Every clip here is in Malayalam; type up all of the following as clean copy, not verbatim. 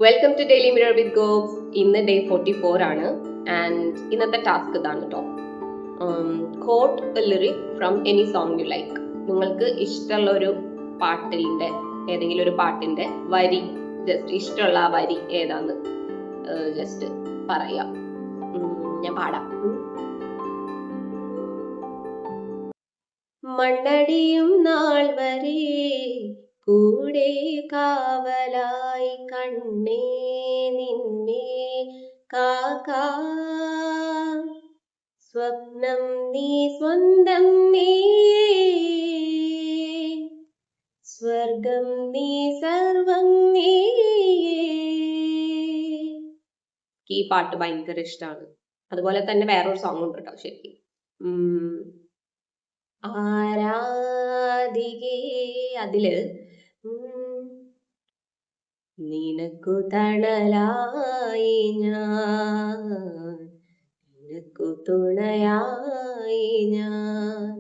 Welcome to daily mirror with ഗോബ്സ്. ഇന്ന് ഡേ 44 ആണ്. ആൻഡ് ഇന്നത്തെ ടാസ്ക് ഇതാണ് കേട്ടോ. Quote a lyric from any song you like. നിങ്ങൾക്ക് ഇഷ്ടമുള്ള ഒരു പാട്ടിൻ്റെ ഏതെങ്കിലും ഒരു പാട്ടിൻ്റെ വരി, ജസ്റ്റ് ഇഷ്ടമുള്ള ആ വരി ഏതാന്ന് ജസ്റ്റ് പറയാം. ഞാൻ പാടാം. മണ്ണടിയും നാൾ വരെ കൂടെ കാവലായി കണ്ണേ നിന്നെ കാക്കാ, സ്വപ്നം നീ സ്വന്തം നീ, സ്വർഗം നീ സർവം നീ. ഈ പാട്ട് ഭയങ്കര ഇഷ്ടമാണ്. അതുപോലെ തന്നെ വേറൊരു സോങ് ഉണ്ട് കേട്ടോ ശരിക്കും. ആരാധികേ അതില് നിനക്കു തണലായി ഞാൻ, നിനക്കു തുണയായി ഞാൻ,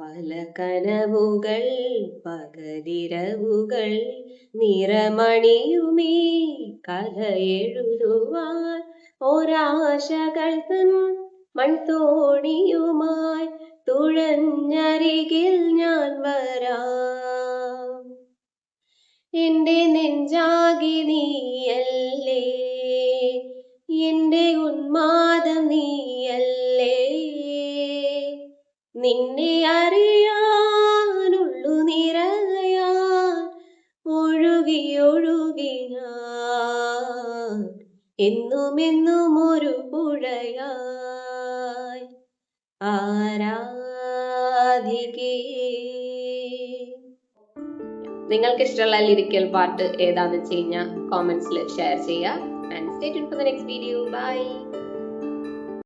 പല കനവുകൾ പകലിരവുകൾ നിറമണിയുമേ കഥ എഴുതുവാൻ ഒരാശകൾ തൻ മൺതോണിയുമായി തുഴഞ്ഞരികിൽ ഞാൻ വരാം. എന്റെ നെഞ്ചാകി നീയല്ലേ, എന്റെ ഉന്മാദം നീയല്ലേ, നിന്നെ അറിയാനുള്ളു നിറയാൻ ഒഴുകി ഒഴുകി ഞാൻ എന്നുമെന്നും ഒരു പുഴയായി ആരാധികേ. നിങ്ങൾക്ക് ഇഷ്ടമുള്ള ലിറിക്കൽ പാട്ട് ഏതാണെന്ന് വെച്ച് കഴിഞ്ഞാൽ കോമെന്റ്സിൽ ഷെയർ ചെയ്യുക. And stay tuned for the next video. By.